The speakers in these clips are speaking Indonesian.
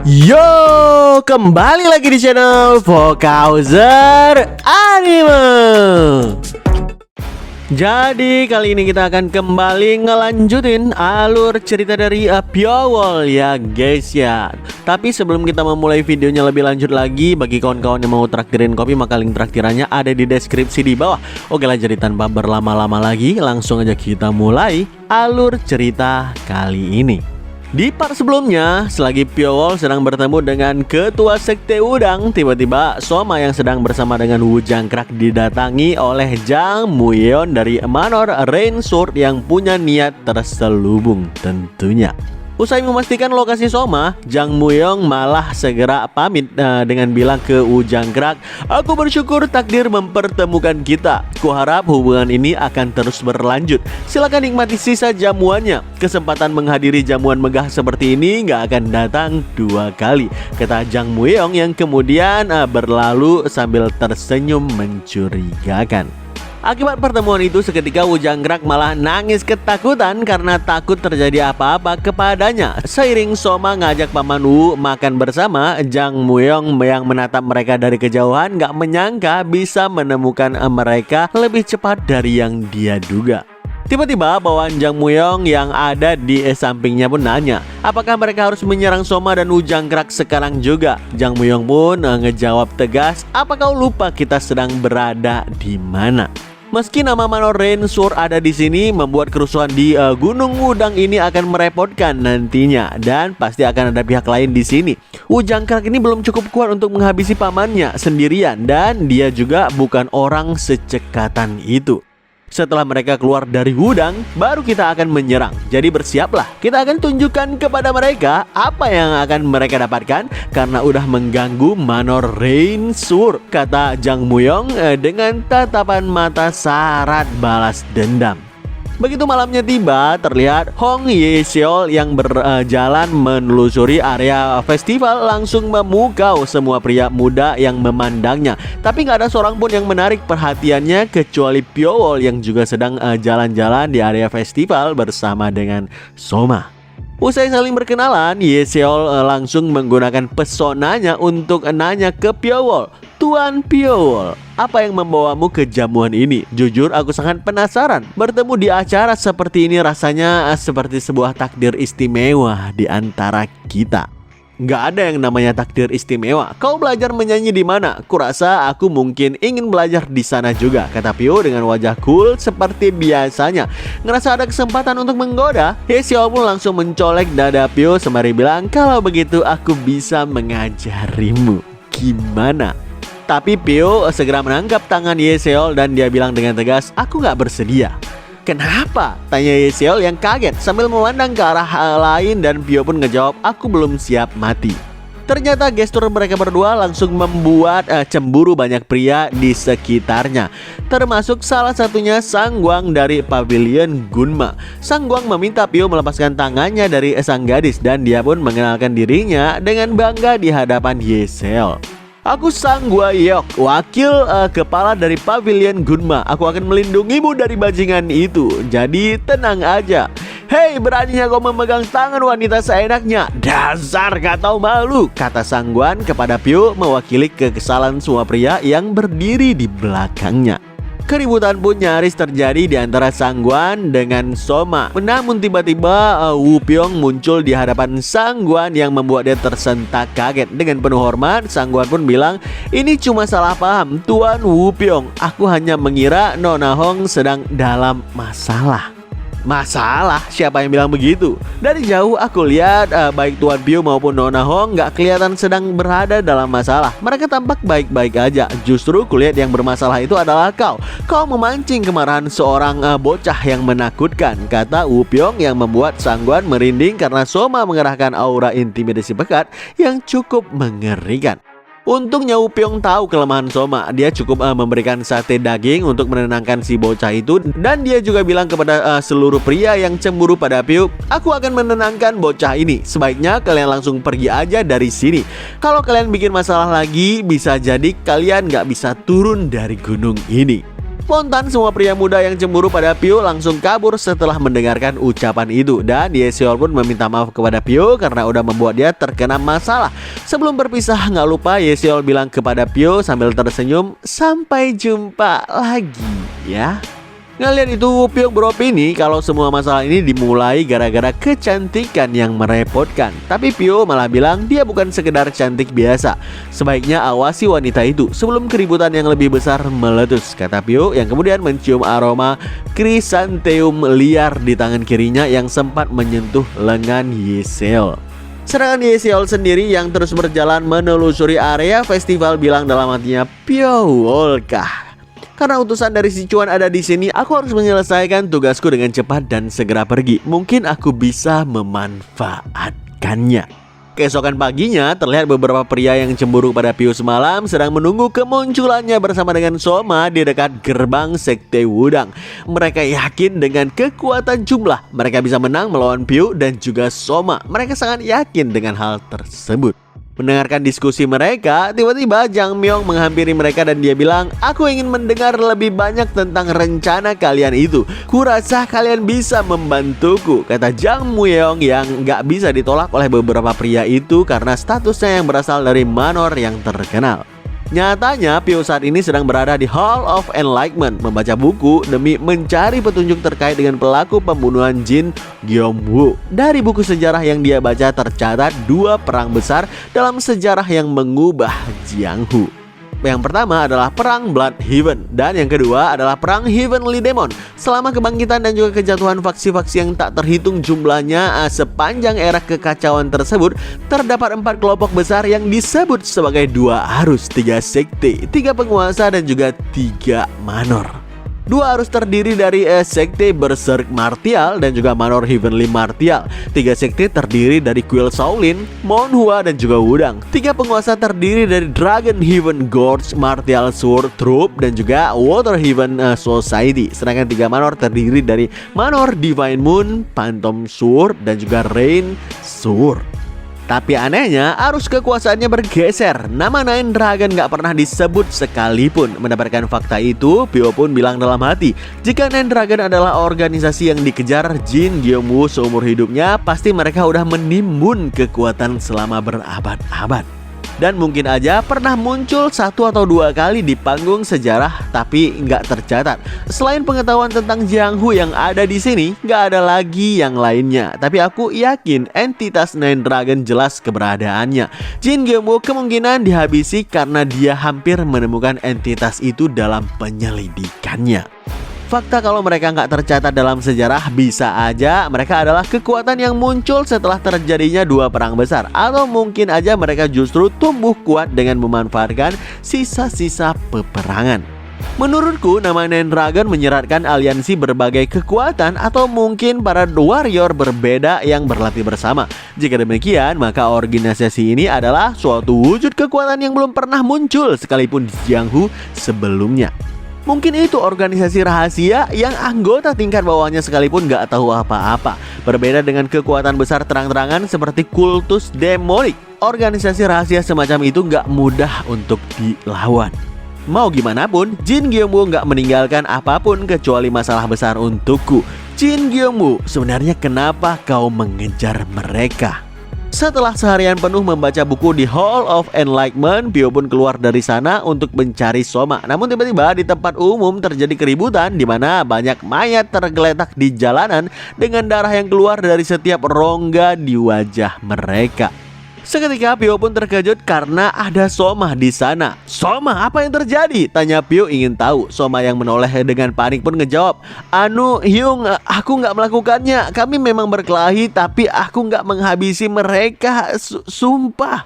Yo, kembali lagi di channel Vokauser Anime. Jadi kali ini kita akan kembali ngelanjutin alur cerita dari Pure Wall ya guys ya. Tapi sebelum kita memulai videonya lebih lanjut lagi, bagi kawan-kawan yang mau traktirin kopi, maka link traktirannya ada di deskripsi di bawah. Oke lah, jadi tanpa berlama-lama lagi, langsung aja kita mulai alur cerita kali ini. Di part sebelumnya, selagi Pure Wall sedang bertemu dengan ketua sekte udang, tiba-tiba Soma yang sedang bersama dengan Wu Jangkrak didatangi oleh Jang Muyeon dari Manor Rain Sword yang punya niat terselubung tentunya. Usai memastikan lokasi Soma, Jang Muyeon malah segera pamit dengan bilang ke Wu Jangkrak, "Aku bersyukur takdir mempertemukan kita. Kuharap hubungan ini akan terus berlanjut. Silakan nikmati sisa jamuannya. Kesempatan menghadiri jamuan megah seperti ini nggak akan datang dua kali," kata Jang Muyeon yang kemudian berlalu sambil tersenyum mencurigakan. Akibat pertemuan itu, seketika Wu Jangkrak malah nangis ketakutan karena takut terjadi apa-apa kepadanya. Seiring Soma ngajak Paman Wu makan bersama, Jang Muyeon yang menatap mereka dari kejauhan gak menyangka bisa menemukan mereka lebih cepat dari yang dia duga. Tiba-tiba bawaan Jang Muyeon yang ada di sampingnya pun nanya, apakah mereka harus menyerang Soma dan Wu Jangkrak sekarang juga? Jang Muyeon pun ngejawab tegas, "Apa kau lupa kita sedang berada di mana?" Meski nama Manor Rain Sword ada di sini, membuat kerusuhan di Gunung Udang ini akan merepotkan nantinya, dan pasti akan ada pihak lain di sini. Wu Jangkrak ini belum cukup kuat untuk menghabisi pamannya sendirian, dan dia juga bukan orang secekatan itu. Setelah mereka keluar dari gudang, baru kita akan menyerang. Jadi bersiaplah, kita akan tunjukkan kepada mereka apa yang akan mereka dapatkan karena udah mengganggu Manor Rain Sword, kata Jang Muyeon dengan tatapan mata syarat balas dendam. Begitu malamnya tiba, terlihat Hong Ye Seol yang berjalan menelusuri area festival langsung memukau semua pria muda yang memandangnya. Tapi nggak ada seorang pun yang menarik perhatiannya kecuali Pure Wall yang juga sedang jalan-jalan di area festival bersama dengan Soma. Usai saling berkenalan, Ye Seol langsung menggunakan pesonanya untuk nanya ke Pure Wall, "Tuan Pure Wall, apa yang membawamu ke jamuan ini? Jujur aku sangat penasaran. Bertemu di acara seperti ini rasanya seperti sebuah takdir istimewa di antara kita." "Nggak ada yang namanya takdir istimewa. Kau belajar menyanyi di mana? Kurasa aku mungkin ingin belajar di sana juga," kata Pio dengan wajah cool seperti biasanya. Ngerasa ada kesempatan untuk menggoda, Heseo pun langsung mencolek dada Pio sembari bilang, "Kalau begitu aku bisa mengajarimu. Gimana?" Tapi Pio segera menangkap tangan Yeseol dan dia bilang dengan tegas, "Aku nggak bersedia." "Kenapa?" tanya Yeseol yang kaget sambil memandang ke arah lain, dan Pio pun ngejawab, "Aku belum siap mati." Ternyata gestur mereka berdua langsung membuat cemburu banyak pria di sekitarnya, termasuk salah satunya Sangguang dari Pavilion Gunma. Sangguang meminta Pio melepaskan tangannya dari sang gadis dan dia pun mengenalkan dirinya dengan bangga di hadapan Yeseol. "Aku Sang Guayok, wakil kepala dari Pavilion Gunma. Aku akan melindungimu dari bajingan itu. Jadi tenang aja." "Hei, beraninya kau memegang tangan wanita seenaknya? Dasar gak tahu malu," kata Sangguan kepada Pio mewakili kekesalan semua pria yang berdiri di belakangnya. Keributan pun nyaris terjadi di antara Sangguan dengan Soma. Namun tiba-tiba Wu Pyong muncul di hadapan Sangguan yang membuat dia tersentak kaget. Dengan penuh hormat, Sangguan pun bilang, "Ini cuma salah paham, Tuan Wu Pyong. Aku hanya mengira Nona Hong sedang dalam masalah." "Masalah? Siapa yang bilang begitu?" "Dari jauh aku lihat baik Tuan Pio maupun Nona Hong gak kelihatan sedang berada dalam masalah. Mereka tampak baik-baik aja. Justru kulihat yang bermasalah itu adalah kau. Kau memancing kemarahan seorang bocah yang menakutkan," kata Wu Pyong yang membuat Sangguan merinding karena Soma mengerahkan aura intimidasi pekat yang cukup mengerikan. Untungnya Wu Pyong tahu kelemahan Soma. Dia cukup memberikan sate daging untuk menenangkan si bocah itu, dan dia juga bilang kepada seluruh pria yang cemburu pada Pio, "Aku akan menenangkan bocah ini. Sebaiknya kalian langsung pergi aja dari sini. Kalau kalian bikin masalah lagi, bisa jadi kalian gak bisa turun dari gunung ini." Spontan semua pria muda yang cemburu pada Pyo langsung kabur setelah mendengarkan ucapan itu. Dan Yeseol pun meminta maaf kepada Pyo karena udah membuat dia terkena masalah. Sebelum berpisah, nggak lupa Yeseol bilang kepada Pyo sambil tersenyum, "Sampai jumpa lagi ya." Ngeliat itu, Pyo beropini kalau semua masalah ini dimulai gara-gara kecantikan yang merepotkan. Tapi Pyo malah bilang dia bukan sekedar cantik biasa. Sebaiknya awasi wanita itu sebelum keributan yang lebih besar meletus, kata Pyo yang kemudian mencium aroma krisanteum liar di tangan kirinya yang sempat menyentuh lengan Yeseol. Sedangkan Yeseol sendiri yang terus berjalan menelusuri area festival bilang dalam hatinya, "Pyowol kah? Karena utusan dari si Cuan ada di sini, aku harus menyelesaikan tugasku dengan cepat dan segera pergi. Mungkin aku bisa memanfaatkannya." Keesokan paginya, terlihat beberapa pria yang cemburu pada Pyo semalam sedang menunggu kemunculannya bersama dengan Soma di dekat gerbang Sekte Wudang. Mereka yakin dengan kekuatan jumlah mereka bisa menang melawan Pyo dan juga Soma. Mereka sangat yakin dengan hal tersebut. Mendengarkan diskusi mereka, tiba-tiba Jang Myung menghampiri mereka dan dia bilang, "Aku ingin mendengar lebih banyak tentang rencana kalian itu. Kurasa kalian bisa membantuku," kata Jang Myung yang gak bisa ditolak oleh beberapa pria itu karena statusnya yang berasal dari manor yang terkenal. Nyatanya Pyo saat ini sedang berada di Hall of Enlightenment membaca buku demi mencari petunjuk terkait dengan pelaku pembunuhan Jin Gyeom-woo. Dari buku sejarah yang dia baca tercatat 2 perang besar dalam sejarah yang mengubah Jianghu. Yang pertama adalah Perang Blood Heaven dan yang kedua adalah Perang Heavenly Demon. Selama kebangkitan dan juga kejatuhan faksi-faksi yang tak terhitung jumlahnya sepanjang era kekacauan tersebut, terdapat 4 kelompok besar yang disebut sebagai 2 arus, 3 sekte, 3 penguasa dan juga 3 manor. 2 arus terdiri dari sekte Berserk Martial dan juga manor Heavenly Martial. 3 sekte terdiri dari Kuil Shaolin, Monhua dan juga Wudang. 3 penguasa terdiri dari Dragon Heaven Gorge Martial Sword Troop dan juga Water Heaven Society. Sedangkan 3 manor terdiri dari Manor Divine Moon, Phantom Sword dan juga Rain Sword. Tapi anehnya, arus kekuasaannya bergeser. Nama Nine Dragon gak pernah disebut sekalipun. Mendapatkan fakta itu, Pyo pun bilang dalam hati, jika Nine Dragon adalah organisasi yang dikejar Jin Gyeom-woo seumur hidupnya, pasti mereka udah menimbun kekuatan selama berabad-abad. Dan mungkin aja pernah muncul 1 atau 2 kali di panggung sejarah tapi nggak tercatat. Selain pengetahuan tentang Jianghu yang ada di sini, nggak ada lagi yang lainnya. Tapi aku yakin entitas Nine Dragon jelas keberadaannya. Jin Gyeom-woo kemungkinan dihabisi karena dia hampir menemukan entitas itu dalam penyelidikannya. Fakta kalau mereka nggak tercatat dalam sejarah, bisa aja mereka adalah kekuatan yang muncul setelah terjadinya 2 perang besar. Atau mungkin aja mereka justru tumbuh kuat dengan memanfaatkan sisa-sisa peperangan. Menurutku, nama Nine Dragon menyeratkan aliansi berbagai kekuatan atau mungkin para warrior berbeda yang berlatih bersama. Jika demikian, maka organisasi ini adalah suatu wujud kekuatan yang belum pernah muncul sekalipun di Jianghu sebelumnya. Mungkin itu organisasi rahasia yang anggota tingkat bawahnya sekalipun gak tahu apa-apa. Berbeda dengan kekuatan besar terang-terangan seperti kultus demonik, organisasi rahasia semacam itu gak mudah untuk dilawan. Mau gimana pun, Jin Gyeom-woo gak meninggalkan apapun kecuali masalah besar untukku. Jin Gyeom-woo, sebenarnya kenapa kau mengejar mereka? Setelah seharian penuh membaca buku di Hall of Enlightenment, Pyo pun keluar dari sana untuk mencari Soma. Namun tiba-tiba di tempat umum terjadi keributan di mana banyak mayat tergeletak di jalanan dengan darah yang keluar dari setiap rongga di wajah mereka. Seketika Pyo pun terkejut karena ada Soma di sana. "Soma, apa yang terjadi?" tanya Pyo ingin tahu. Soma yang menoleh dengan panik pun ngejawab, Hyung, aku nggak melakukannya. Kami memang berkelahi tapi aku nggak menghabisi mereka. Sumpah."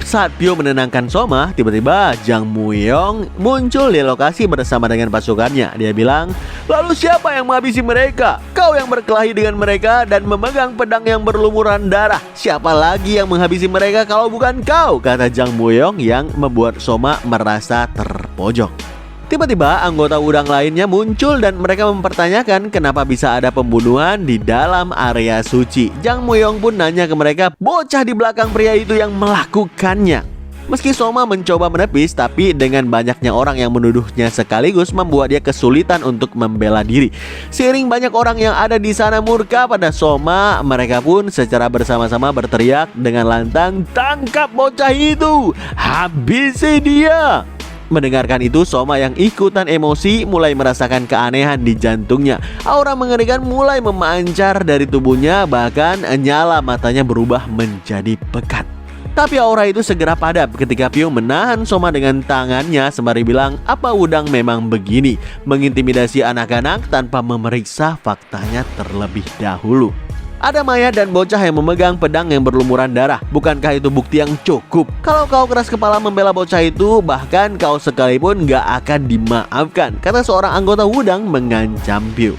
Saat Pyo menenangkan Soma, tiba-tiba Jang Myung muncul di lokasi bersama dengan pasukannya. Dia bilang, "Lalu siapa yang menghabisi mereka? Kau yang berkelahi dengan mereka dan memegang pedang yang berlumuran darah. Siapa lagi yang menghabisi mereka kalau bukan kau?" kata Jang Myung yang membuat Soma merasa terpojok. Tiba-tiba anggota Wudang lainnya muncul dan mereka mempertanyakan kenapa bisa ada pembunuhan di dalam area suci. Jang Myung pun nanya ke mereka, bocah di belakang pria itu yang melakukannya. Meski Soma mencoba menepis, tapi dengan banyaknya orang yang menuduhnya sekaligus membuat dia kesulitan untuk membela diri. Seiring banyak orang yang ada di sana murka pada Soma, mereka pun secara bersama-sama berteriak dengan lantang, "Tangkap bocah itu! Habisi dia!" Mendengarkan itu, Soma yang ikutan emosi mulai merasakan keanehan di jantungnya. Aura mengerikan mulai memancar dari tubuhnya, bahkan nyala matanya berubah menjadi pekat. Tapi aura itu segera padam ketika Pio menahan Soma dengan tangannya sembari bilang, "Apa Wudang memang begini? Mengintimidasi anak-anak tanpa memeriksa faktanya terlebih dahulu." Ada mayat dan bocah yang memegang pedang yang berlumuran darah. Bukankah itu bukti yang cukup? Kalau kau keras kepala membela bocah itu, bahkan kau sekalipun gak akan dimaafkan, kata seorang anggota Wudang mengancam Pio.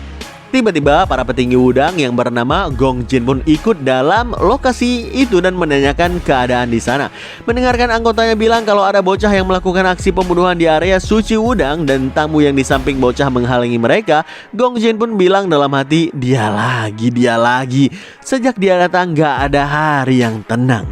Tiba-tiba para petinggi Wudang yang bernama Gong Jin pun ikut dalam lokasi itu dan menanyakan keadaan di sana. Mendengarkan anggotanya bilang kalau ada bocah yang melakukan aksi pembunuhan di area suci Wudang dan tamu yang di samping bocah menghalangi mereka, Gong Jin pun bilang dalam hati, dia lagi. Sejak dia datang gak ada hari yang tenang.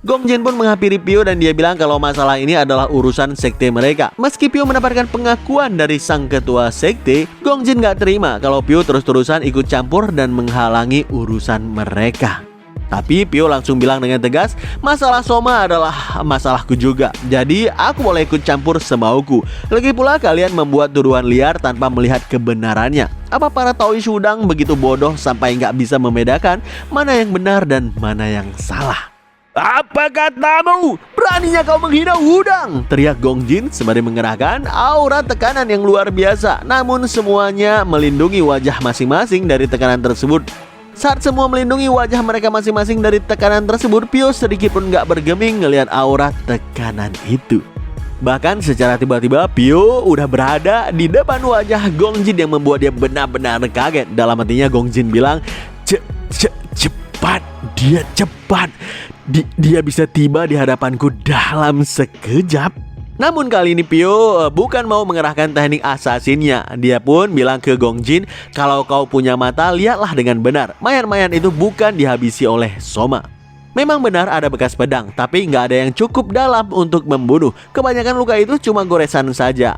Gong Jin pun menghampiri Pio dan dia bilang kalau masalah ini adalah urusan sekte mereka. Meski Pio mendapatkan pengakuan dari sang ketua sekte, Gong Jin gak terima kalau Pio terus-terusan ikut campur dan menghalangi urusan mereka. Tapi Pio langsung bilang dengan tegas, masalah Soma adalah masalahku juga, jadi aku boleh ikut campur semauku. Lagi pula kalian membuat tuduhan liar tanpa melihat kebenarannya. Apa para Taois Wudang begitu bodoh sampai gak bisa membedakan mana yang benar dan mana yang salah? "Apa katamu? Beraninya kau menghina Wudang!" teriak Gong Jin sembari mengerahkan aura tekanan yang luar biasa. Namun semuanya melindungi wajah masing-masing dari tekanan tersebut. Saat semua melindungi wajah mereka masing-masing dari tekanan tersebut, Pio sedikit pun gak bergeming ngelihat aura tekanan itu. Bahkan secara tiba-tiba Pio udah berada di depan wajah Gong Jin yang membuat dia benar-benar kaget. Dalam hatinya Gong Jin bilang, cepat, dia cepat. Dia bisa tiba di hadapanku dalam sekejap. Namun kali ini Pio bukan mau mengerahkan teknik asasinnya. Dia pun bilang ke Gong Jin, kalau kau punya mata, lihatlah dengan benar. Mayat-mayat itu bukan dihabisi oleh Soma. Memang benar ada bekas pedang, tapi nggak ada yang cukup dalam untuk membunuh. Kebanyakan luka itu cuma goresan saja.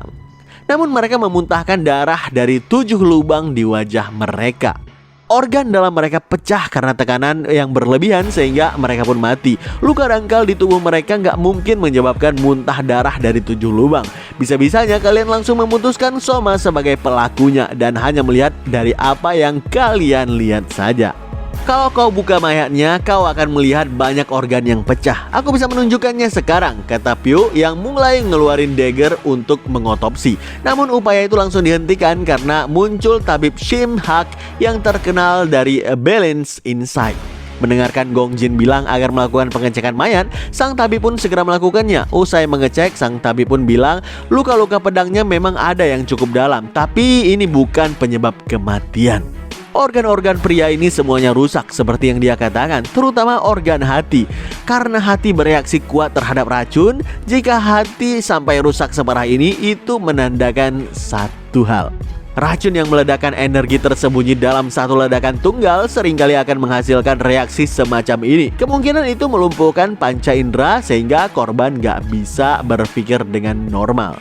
Namun mereka memuntahkan darah dari 7 lubang di wajah mereka. Organ dalam mereka pecah karena tekanan yang berlebihan sehingga mereka pun mati. Luka dangkal di tubuh mereka nggak mungkin menyebabkan muntah darah dari 7 lubang. Bisa-bisanya kalian langsung memutuskan Soma sebagai pelakunya dan hanya melihat dari apa yang kalian lihat saja. Kalau kau buka mayatnya, kau akan melihat banyak organ yang pecah. Aku bisa menunjukkannya sekarang, kata Pio yang mulai ngeluarin dagger untuk mengotopsi. Namun upaya itu langsung dihentikan karena muncul tabib Shim Hak yang terkenal dari Balance Insight. Mendengarkan Gong Jin bilang agar melakukan pengecekan mayat, sang tabib pun segera melakukannya. Usai mengecek, sang tabib pun bilang luka-luka pedangnya memang ada yang cukup dalam, tapi ini bukan penyebab kematian. Organ-organ pria ini semuanya rusak seperti yang dia katakan, terutama organ hati. Karena hati bereaksi kuat terhadap racun, jika hati sampai rusak separah ini, itu menandakan satu hal. Racun yang meledakkan energi tersembunyi dalam satu ledakan tunggal seringkali akan menghasilkan reaksi semacam ini. Kemungkinan itu melumpuhkan panca indera sehingga korban gak bisa berpikir dengan normal.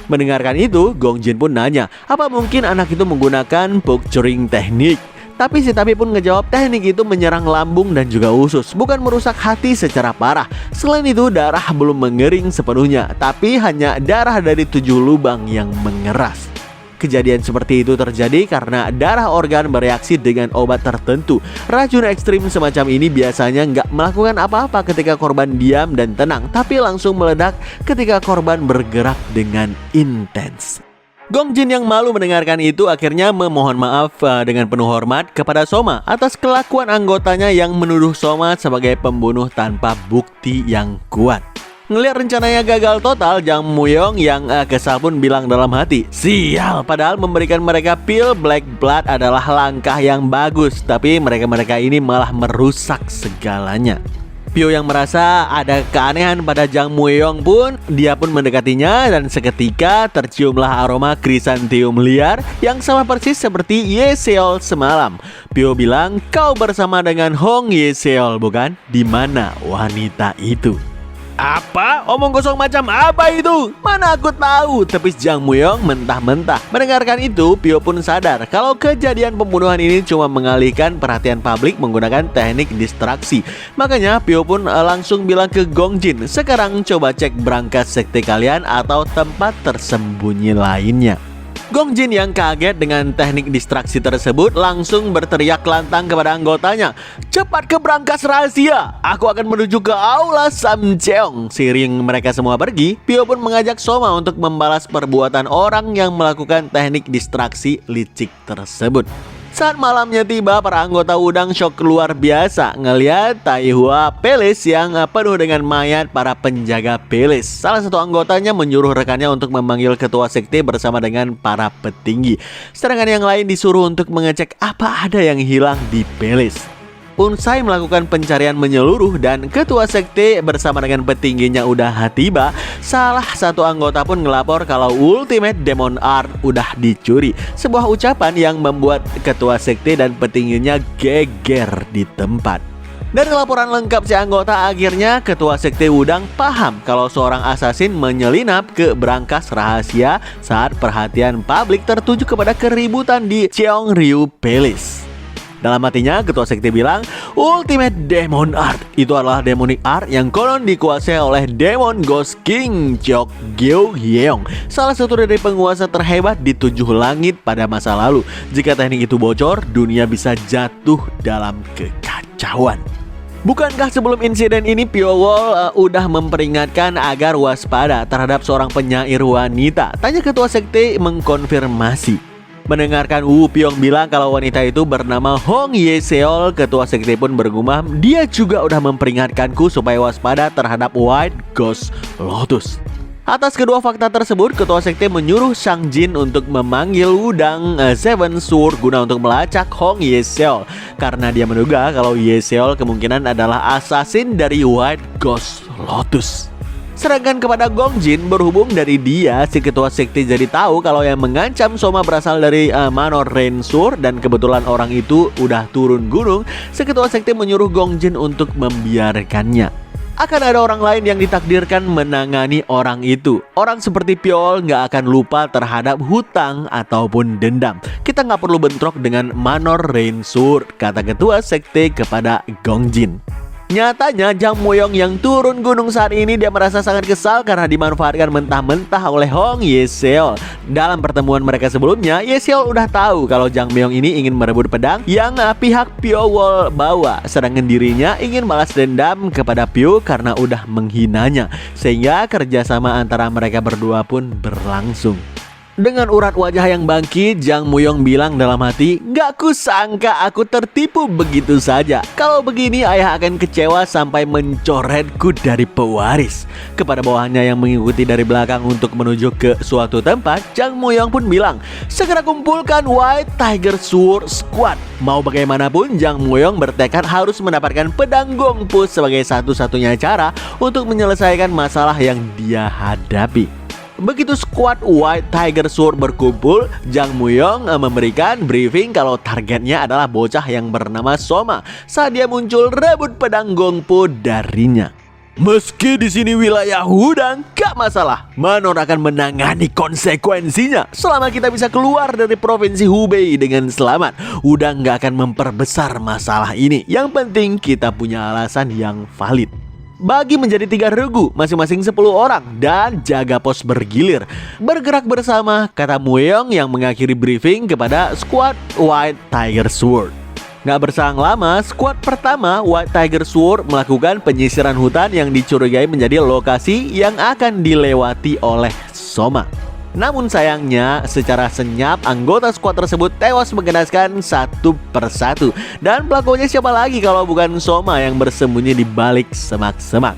Mendengarkan itu, Gong Jin pun nanya, apa mungkin anak itu menggunakan puncturing teknik? Tapi si tabib pun ngejawab teknik itu menyerang lambung dan juga usus, bukan merusak hati secara parah. Selain itu, darah belum mengering sepenuhnya, tapi hanya darah dari 7 lubang yang mengeras. Kejadian seperti itu terjadi karena darah organ bereaksi dengan obat tertentu. Racun ekstrim semacam ini biasanya nggak melakukan apa-apa ketika korban diam dan tenang, tapi langsung meledak ketika korban bergerak dengan intens. Gong Jin yang malu mendengarkan itu akhirnya memohon maaf dengan penuh hormat kepada Soma atas kelakuan anggotanya yang menuduh Soma sebagai pembunuh tanpa bukti yang kuat. Ngelihat rencananya gagal total, Jang Muyong yang kesal pun bilang dalam hati, sial, padahal memberikan mereka pil Black Blood adalah langkah yang bagus, tapi mereka-mereka ini malah merusak segalanya. Pio yang merasa ada keanehan pada Jang Muyong pun, dia pun mendekatinya dan seketika terciumlah aroma krisantium liar yang sama persis seperti Ye Seol semalam. Pio bilang, kau bersama dengan Hong Ye Seol bukan? Di mana wanita itu? Apa? Omong kosong macam apa itu? Mana aku tahu, tepis Jang Muyong mentah-mentah. Mendengarkan itu, Pyo pun sadar kalau kejadian pembunuhan ini cuma mengalihkan perhatian publik menggunakan teknik distraksi. Makanya Pyo pun langsung bilang ke Gong Jin, sekarang coba cek berangkas sekte kalian atau tempat tersembunyi lainnya. Gong Jin yang kaget dengan teknik distraksi tersebut langsung berteriak lantang kepada anggotanya, "Cepat ke brankas rahasia, aku akan menuju ke aula Samcheong." Seiring mereka semua pergi, Pyo pun mengajak Soma untuk membalas perbuatan orang yang melakukan teknik distraksi licik tersebut. Saat malamnya tiba, para anggota udang shock luar biasa ngelihat Taihua Palace yang penuh dengan mayat para penjaga Palace. Salah satu anggotanya menyuruh rekannya untuk memanggil ketua sekte bersama dengan para petinggi. Sedangkan yang lain disuruh untuk mengecek apa ada yang hilang di Palace. Usai melakukan pencarian menyeluruh dan ketua sekte bersama dengan petingginya udah tiba, salah satu anggota pun ngelapor kalau Ultimate Demon Art udah dicuri. Sebuah ucapan yang membuat ketua sekte dan petingginya geger di tempat. Dari laporan lengkap si anggota, akhirnya ketua sekte udang paham kalau seorang asasin menyelinap ke brankas rahasia saat perhatian publik tertuju kepada keributan di Cheongryu Palace. Dalam hatinya, ketua sekte bilang, Ultimate Demon Art itu adalah demonic art yang konon dikuasai oleh Demon Ghost King Chok Gyo Hyeong, salah satu dari penguasa terhebat di 7 langit pada masa lalu. Jika teknik itu bocor, dunia bisa jatuh dalam kekacauan. Bukankah sebelum insiden ini Pyo Wol udah memperingatkan agar waspada terhadap seorang penyair wanita? Tanya ketua sekte mengkonfirmasi. Mendengarkan Wu Pyong bilang kalau wanita itu bernama Hong Ye Seol, ketua sekte pun bergumam, dia juga udah memperingatkanku supaya waspada terhadap White Ghost Lotus. Atas kedua fakta tersebut, ketua sekte menyuruh Sang Jin untuk memanggil Wudang Seven Sword guna untuk melacak Hong Ye Seol, karena dia menduga kalau Ye Seol kemungkinan adalah assassin dari White Ghost Lotus. Sedangkan kepada Gong Jin, berhubung dari dia, si ketua sekte jadi tahu kalau yang mengancam Soma berasal dari Manor Rensur dan kebetulan orang itu udah turun gunung, si ketua sekte menyuruh Gong Jin untuk membiarkannya. Akan ada orang lain yang ditakdirkan menangani orang itu. Orang seperti Pyo nggak akan lupa terhadap hutang ataupun dendam. Kita nggak perlu bentrok dengan Manor Rensur, kata ketua sekte kepada Gong Jin. Nyatanya Jang Muyong yang turun gunung saat ini dia merasa sangat kesal karena dimanfaatkan mentah-mentah oleh Hong Ye Seol. Dalam pertemuan mereka sebelumnya, Ye Seol udah tahu kalau Jang Muyong ini ingin merebut pedang yang pihak Pyo Wol bawa, sedangkan dirinya ingin balas dendam kepada Pyo karena udah menghinanya, sehingga kerjasama antara mereka berdua pun berlangsung. Dengan urat wajah yang bangkit, Jang Muyong bilang dalam hati, "Gak kusangka aku tertipu begitu saja. Kalau begini ayah akan kecewa sampai mencoretku dari pewaris." Kepada bawahannya yang mengikuti dari belakang untuk menuju ke suatu tempat, Jang Muyong pun bilang, "Segera kumpulkan White Tiger Sword Squad." Mau bagaimanapun, Jang Muyong bertekad harus mendapatkan pedang Gongpu sebagai satu-satunya cara untuk menyelesaikan masalah yang dia hadapi. Begitu skuad White Tiger Sword berkumpul, Jang Muyong memberikan briefing kalau targetnya adalah bocah yang bernama Soma saat dia muncul rebut pedang Gongpu darinya. Meski di sini wilayah Wudang, gak masalah. Manor akan menangani konsekuensinya. Selama kita bisa keluar dari provinsi Hubei dengan selamat, Wudang gak akan memperbesar masalah ini. Yang penting kita punya alasan yang valid. Bagi menjadi 3 regu, masing-masing 10 orang, dan jaga pos bergilir. Bergerak bersama, kata Muyong yang mengakhiri briefing kepada skuad White Tiger Sword. Gak berselang lama, skuad pertama White Tiger Sword melakukan penyisiran hutan yang dicurigai menjadi lokasi yang akan dilewati oleh Soma. Namun sayangnya, secara senyap anggota skuad tersebut tewas menggenaskan satu persatu. Dan pelakunya siapa lagi kalau bukan Soma yang bersembunyi di balik semak-semak.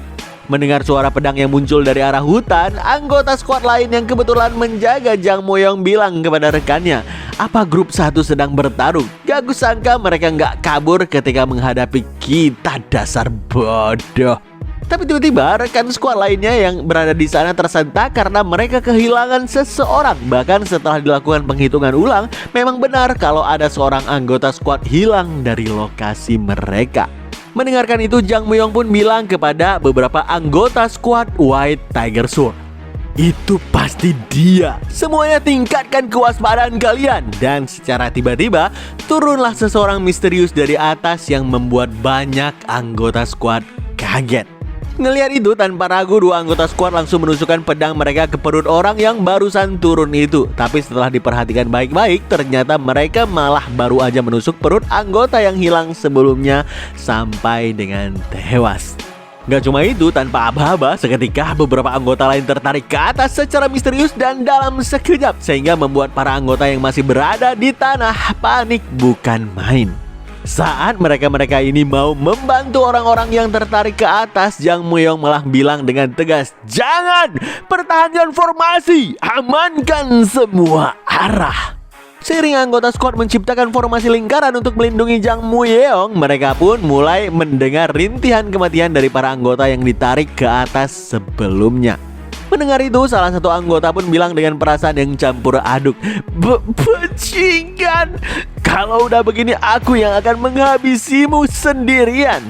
Mendengar suara pedang yang muncul dari arah hutan, anggota skuad lain yang kebetulan menjaga Jang Muyong bilang kepada rekannya, "Apa grup 1 sedang bertarung? Gak kusangka mereka gak kabur ketika menghadapi kita, dasar bodoh." Tapi tiba-tiba rekan skuad lainnya yang berada di sana tersentak karena mereka kehilangan seseorang. Bahkan setelah dilakukan penghitungan ulang, memang benar kalau ada seorang anggota skuad hilang dari lokasi mereka. Mendengarkan itu, Jang Muyong pun bilang kepada beberapa anggota skuad White Tiger Sword, "Itu pasti dia. Semuanya tingkatkan kewaspadaan kalian." Dan secara tiba-tiba turunlah seseorang misterius dari atas yang membuat banyak anggota skuad kaget. Ngelihat itu, tanpa ragu dua anggota skuad langsung menusukkan pedang mereka ke perut orang yang barusan turun itu. Tapi setelah diperhatikan baik-baik, ternyata mereka malah baru aja menusuk perut anggota yang hilang sebelumnya sampai dengan tewas. Gak cuma itu, tanpa aba-aba, seketika beberapa anggota lain tertarik ke atas secara misterius dan dalam sekejap, sehingga membuat para anggota yang masih berada di tanah panik bukan main. Saat mereka ini mau membantu orang-orang yang tertarik ke atas, Jang Muyong malah bilang dengan tegas, "Jangan! Pertahankan formasi! Amankan semua arah!" Seiring anggota skuad menciptakan formasi lingkaran untuk melindungi Jang Muyong, mereka pun mulai mendengar rintihan kematian dari para anggota yang ditarik ke atas sebelumnya. Mendengar itu, salah satu anggota pun bilang dengan perasaan yang campur aduk, "Bajingan, kalau udah begini aku yang akan menghabisimu sendirian."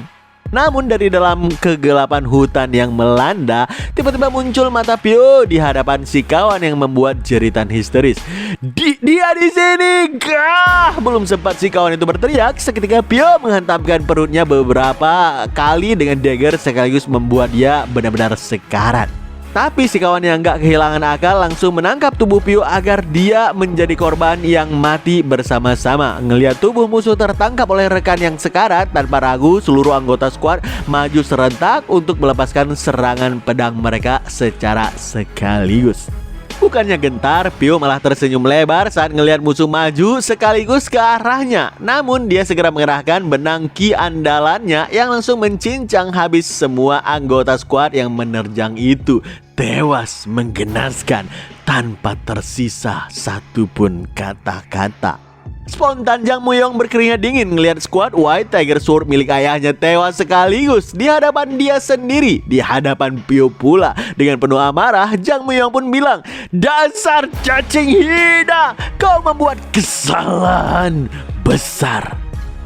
Namun dari dalam kegelapan hutan yang melanda, tiba-tiba muncul mata Pyo di hadapan si kawan yang membuat jeritan histeris. Dia di sini, kah? Belum sempat si kawan itu berteriak, seketika Pyo menghantamkan perutnya beberapa kali dengan dagger sekaligus membuat dia benar-benar sekarat. Tapi si kawan yang gak kehilangan akal langsung menangkap tubuh Pyo agar dia menjadi korban yang mati bersama-sama. Ngelihat tubuh musuh tertangkap oleh rekan yang sekarat, tanpa ragu seluruh anggota skuad maju serentak untuk melepaskan serangan pedang mereka secara sekaligus. Bukannya gentar, Pyo malah tersenyum lebar saat ngelihat musuh maju sekaligus ke arahnya. Namun dia segera mengerahkan benang ki andalannya yang langsung mencincang habis semua anggota skuad yang menerjang itu. Tewas menggenaskan tanpa tersisa satupun kata-kata. Spontan Jang Muyong berkeringat dingin ngelihat skuad White Tiger Sword milik ayahnya tewas sekaligus di hadapan dia sendiri, di hadapan Pyo pula. Dengan penuh amarah, Jang Muyong pun bilang, "Dasar cacing hina, kau membuat kesalahan besar.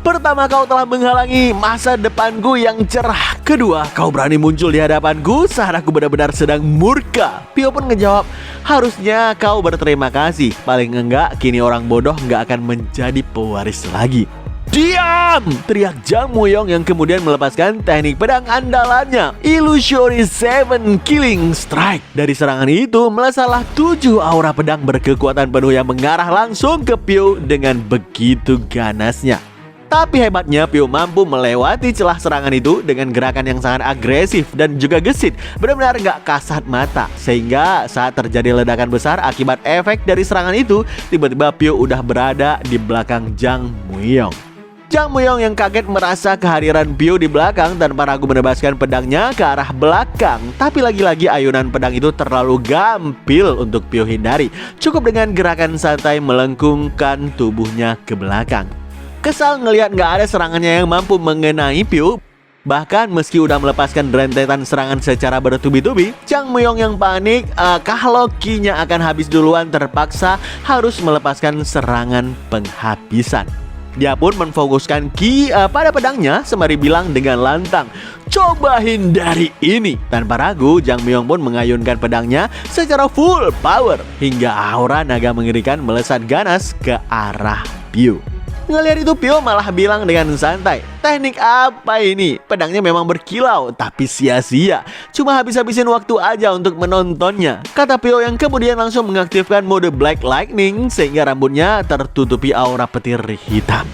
Pertama, kau telah menghalangi masa depanku yang cerah. Kedua, kau berani muncul di hadapanku saat aku benar-benar sedang murka." Pyo pun ngejawab, "Harusnya kau berterima kasih. Paling enggak, kini orang bodoh nggak akan menjadi pewaris lagi." "Diam!" teriak Jang Muyong yang kemudian melepaskan teknik pedang andalannya, Illusory 7 Killing Strike. Dari serangan itu, melesalah 7 aura pedang berkekuatan penuh yang mengarah langsung ke Pyo dengan begitu ganasnya. Tapi hebatnya, Pyo mampu melewati celah serangan itu dengan gerakan yang sangat agresif dan juga gesit, benar-benar gak kasat mata. Sehingga saat terjadi ledakan besar akibat efek dari serangan itu, tiba-tiba Pyo udah berada di belakang Jang Muyong. Jang Muyong yang kaget merasa kehadiran Pyo di belakang tanpa ragu menebaskan pedangnya ke arah belakang. Tapi lagi-lagi ayunan pedang itu terlalu gampil untuk Pyo hindari. Cukup dengan gerakan santai melengkungkan tubuhnya ke belakang. Kesal ngelihat gak ada serangannya yang mampu mengenai Pyo. Bahkan meski udah melepaskan rentetan serangan secara bertubi-tubi, Jang Muyong yang panik kalau ki-nya akan habis duluan terpaksa harus melepaskan serangan penghabisan. Dia pun menfokuskan ki pada pedangnya sembari bilang dengan lantang, "Coba hindari ini." Tanpa ragu, Jang Muyong pun mengayunkan pedangnya secara full power hingga aura naga mengerikan melesat ganas ke arah Pyo. Ngelihat itu, Pyo malah bilang dengan santai, "Teknik apa ini? Pedangnya memang berkilau, tapi sia-sia. Cuma habis-habisin waktu aja untuk menontonnya," kata Pyo yang kemudian langsung mengaktifkan mode Black Lightning sehingga rambutnya tertutupi aura petir hitam.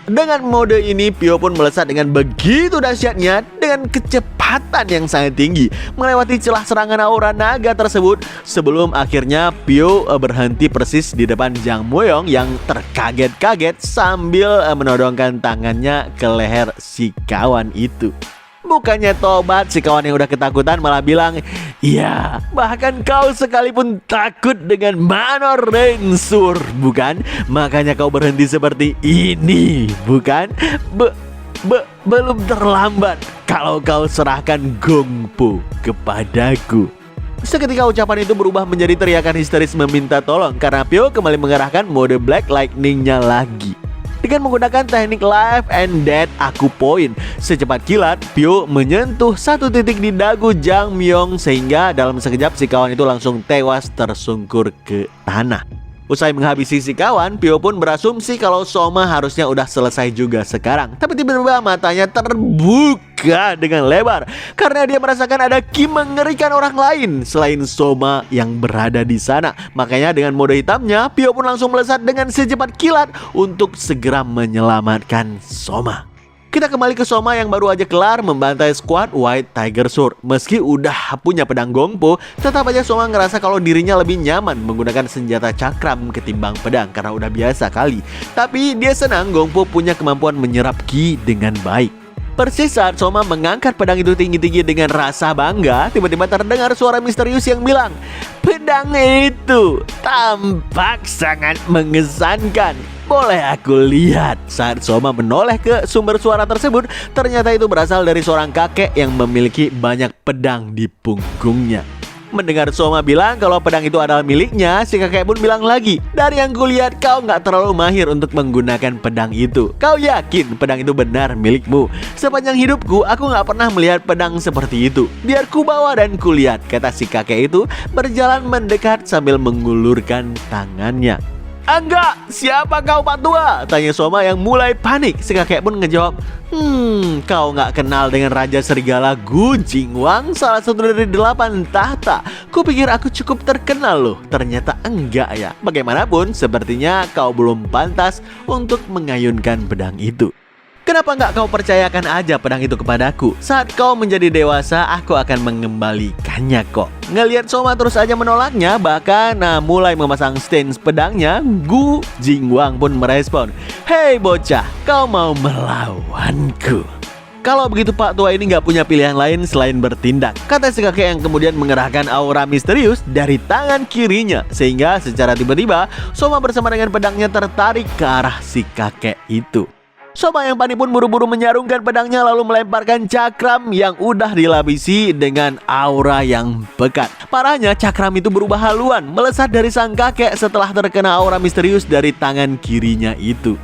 Dengan mode ini, Pyo pun melesat dengan begitu dahsyatnya dengan kecepatan yang sangat tinggi, melewati celah serangan aura naga tersebut sebelum akhirnya Pyo berhenti persis di depan Jang Muyong yang terkaget-kaget sambil menodongkan tangannya ke leher si kawan itu. Bukannya tobat, si kawan yang udah ketakutan malah bilang, "Ya, bahkan kau sekalipun takut dengan Manor Rensur, bukan? Makanya kau berhenti seperti ini, bukan? Belum terlambat kalau kau serahkan Gongpo kepadaku." Seketika ucapan itu berubah menjadi teriakan histeris meminta tolong karena Pyo kembali mengerahkan mode Black Lightning-nya lagi. Dengan menggunakan teknik live and dead aku point, secepat kilat Pyo menyentuh satu titik di dagu Jang Myung sehingga dalam sekejap si kawan itu langsung tewas tersungkur ke tanah. Usai menghabisi si kawan, Pyo pun berasumsi kalau Soma harusnya udah selesai juga sekarang. Tapi tiba-tiba matanya terbuka dengan lebar karena dia merasakan ada ki mengerikan orang lain selain Soma yang berada di sana. Makanya dengan mode hitamnya, Pyo pun langsung melesat dengan secepat kilat untuk segera menyelamatkan Soma. Kita kembali ke Soma yang baru aja kelar membantai squad White Tiger Sword. Meski udah punya pedang Gongpo, tetap aja Soma ngerasa kalau dirinya lebih nyaman menggunakan senjata cakram ketimbang pedang karena udah biasa kali. Tapi dia senang Gongpo punya kemampuan menyerap ki dengan baik. Persis saat Soma mengangkat pedang itu tinggi-tinggi dengan rasa bangga, tiba-tiba terdengar suara misterius yang bilang, "Pedang itu tampak sangat mengesankan. Boleh aku lihat?" Saat Soma menoleh ke sumber suara tersebut, ternyata itu berasal dari seorang kakek yang memiliki banyak pedang di punggungnya. Mendengar Soma bilang kalau pedang itu adalah miliknya, si kakek pun bilang lagi, "Dari yang kulihat kau nggak terlalu mahir untuk menggunakan pedang itu. Kau yakin pedang itu benar milikmu? Sepanjang hidupku, aku nggak pernah melihat pedang seperti itu. Biar ku bawa dan kulihat," kata si kakek itu berjalan mendekat sambil mengulurkan tangannya. "Enggak, siapa kau Pak Tua?" tanya Soma yang mulai panik. Si kakek pun ngejawab, "Kau nggak kenal dengan Raja Serigala Gu Jingwang, salah satu dari 8 tahta. Kupikir aku cukup terkenal loh, ternyata enggak ya. Bagaimanapun, sepertinya kau belum pantas untuk mengayunkan pedang itu. Kenapa nggak kau percayakan aja pedang itu kepadaku? Saat kau menjadi dewasa, aku akan mengembalikannya kok." Ngelihat Soma terus aja menolaknya, bahkan mulai memasang stance pedangnya, Gu Jingwang pun merespon, "Hei bocah, kau mau melawanku? Kalau begitu Pak Tua ini nggak punya pilihan lain selain bertindak," kata si kakek yang kemudian mengerahkan aura misterius dari tangan kirinya. Sehingga secara tiba-tiba, Soma bersama dengan pedangnya tertarik ke arah si kakek itu. Soma yang panik pun buru-buru menyarungkan pedangnya lalu melemparkan cakram yang udah dilapisi dengan aura yang pekat. Parahnya cakram itu berubah haluan, melesat dari sang kakek setelah terkena aura misterius dari tangan kirinya itu.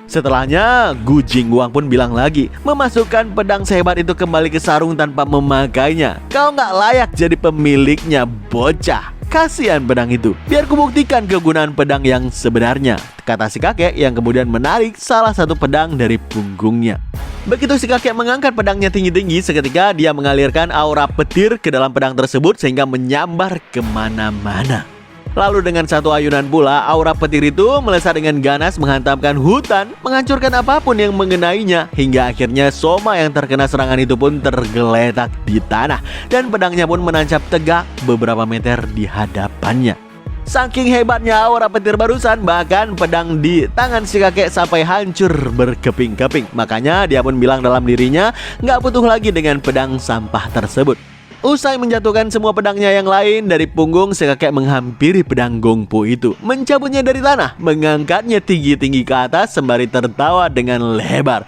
Setelahnya, Gu Jingwang pun bilang lagi, "Memasukkan pedang sehebat itu kembali ke sarung tanpa memakainya. Kau nggak layak jadi pemiliknya, bocah. Kasihan pedang itu. Biar kubuktikan kegunaan pedang yang sebenarnya," kata si kakek yang kemudian menarik salah satu pedang dari punggungnya. Begitu si kakek mengangkat pedangnya tinggi-tinggi, seketika dia mengalirkan aura petir ke dalam pedang tersebut sehingga menyambar kemana-mana. Lalu dengan satu ayunan pula, aura petir itu melesat dengan ganas menghantamkan hutan, menghancurkan apapun yang mengenainya, hingga akhirnya Soma yang terkena serangan itu pun tergeletak di tanah dan pedangnya pun menancap tegak beberapa meter di hadapannya. Saking hebatnya aura petir barusan, bahkan pedang di tangan si kakek sampai hancur berkeping-keping. Makanya dia pun bilang dalam dirinya nggak butuh lagi dengan pedang sampah tersebut. Usai menjatuhkan semua pedangnya yang lain dari punggung, si kakek menghampiri pedang Gongpo itu, mencabutnya dari tanah, mengangkatnya tinggi-tinggi ke atas sembari tertawa dengan lebar.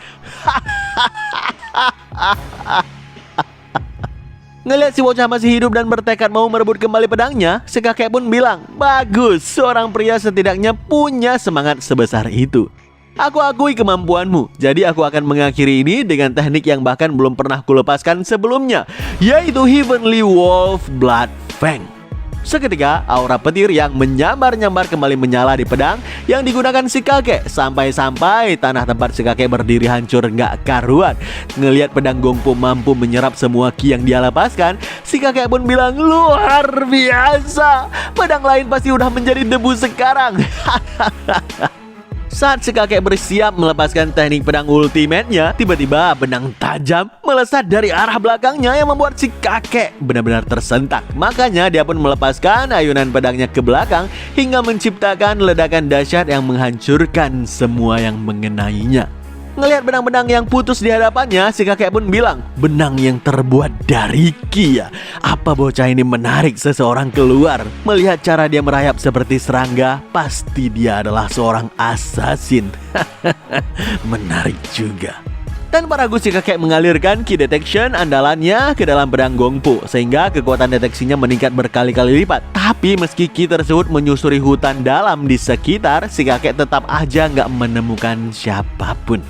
Ngelihat si bocah masih hidup dan bertekad mau merebut kembali pedangnya, si kakek pun bilang, "Bagus, seorang pria setidaknya punya semangat sebesar itu. Aku akui kemampuanmu, jadi aku akan mengakhiri ini dengan teknik yang bahkan belum pernah kulepaskan sebelumnya, yaitu Heavenly Wolf Blood Fang." Seketika, aura petir yang menyambar-nyambar kembali menyala di pedang yang digunakan si kakek, sampai-sampai tanah tempat si kakek berdiri hancur nggak karuan. Ngelihat pedang Gongpo mampu menyerap semua ki yang dia lepaskan, si kakek pun bilang, "Luar biasa, pedang lain pasti udah menjadi debu sekarang." Saat si kakek bersiap melepaskan teknik pedang ultimate-nya, tiba-tiba benang tajam melesat dari arah belakangnya yang membuat si kakek benar-benar tersentak. Makanya dia pun melepaskan ayunan pedangnya ke belakang hingga menciptakan ledakan dahsyat yang menghancurkan semua yang mengenainya. Ngelihat benang-benang yang putus di hadapannya, si kakek pun bilang, "Benang yang terbuat dari ki ya? Apa bocah ini menarik seseorang keluar? Melihat cara dia merayap seperti serangga, pasti dia adalah seorang assassin." Menarik juga. Tanpa ragu si kakek mengalirkan Ki Detection andalannya ke dalam pedang Gongpo, sehingga kekuatan deteksinya meningkat berkali-kali lipat. Tapi meski Ki tersebut menyusuri hutan dalam di sekitar, si kakek tetap aja nggak menemukan siapapun.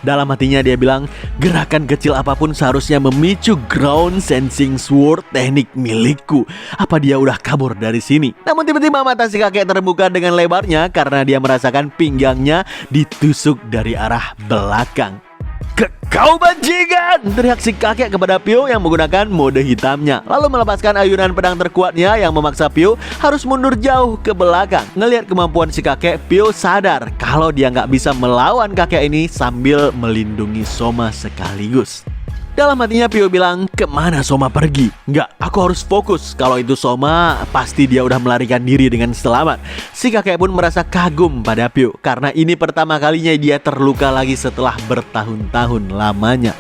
Dalam hatinya dia bilang, gerakan kecil apapun seharusnya memicu ground sensing sword teknik milikku. Apa dia udah kabur dari sini? Namun tiba-tiba mata si kakek terbuka dengan lebarnya karena dia merasakan pinggangnya ditusuk dari arah belakang. Kau bajingan! Teriak si kakek kepada Pio yang menggunakan mode hitamnya, lalu melepaskan ayunan pedang terkuatnya yang memaksa Pio harus mundur jauh ke belakang. Ngelihat kemampuan si kakek, Pio sadar kalau dia nggak bisa melawan kakek ini sambil melindungi Soma sekaligus. Dalam hatinya Pio bilang, kemana Soma pergi? Nggak, aku harus fokus. Kalau itu Soma, pasti dia udah melarikan diri dengan selamat. Si kakek pun merasa kagum pada Pio karena ini pertama kalinya dia terluka lagi setelah bertahun-tahun lamanya.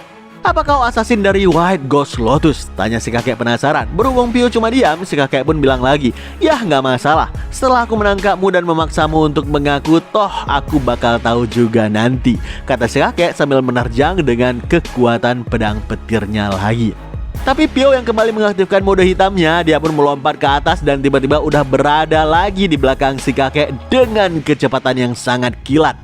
Apa kau assassin dari White Ghost Lotus? Tanya si kakek penasaran. Berhubung Pio cuma diam, si kakek pun bilang lagi, yah nggak masalah. Setelah aku menangkapmu dan memaksamu untuk mengaku, toh aku bakal tahu juga nanti, kata si kakek sambil menerjang dengan kekuatan pedang petirnya lagi. Tapi Pio yang kembali mengaktifkan mode hitamnya, dia pun melompat ke atas dan tiba-tiba udah berada lagi di belakang si kakek dengan kecepatan yang sangat kilat.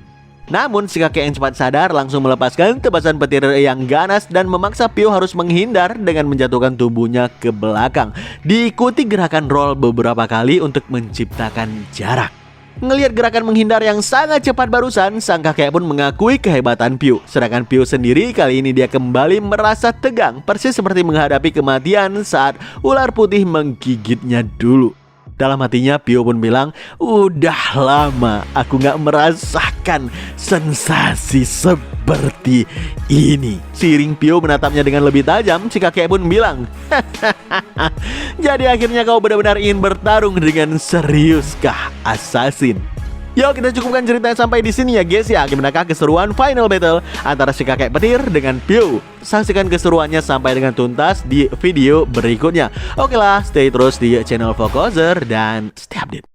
Namun si kakek yang cepat sadar langsung melepaskan tebasan petir yang ganas dan memaksa Pio harus menghindar dengan menjatuhkan tubuhnya ke belakang. Diikuti gerakan roll beberapa kali untuk menciptakan jarak. Ngelihat gerakan menghindar yang sangat cepat barusan, sang kakek pun mengakui kehebatan Pio. Sedangkan Pio sendiri kali ini dia kembali merasa tegang, persis seperti menghadapi kematian saat ular putih menggigitnya dulu. Dalam hatinya Pio pun bilang, udah lama aku gak merasakan sensasi seperti ini. Seiring Pio menatapnya dengan lebih tajam, si kakek pun bilang, jadi akhirnya kau benar-benar ingin bertarung dengan seriuskah, assassin? Yuk kita cukupkan ceritanya sampai di sini ya guys ya. Gimanakah keseruan final battle antara si kakek petir dengan Pio? Saksikan keseruannya sampai dengan tuntas di video berikutnya. Oke lah, stay terus di channel Vocozer dan stay update.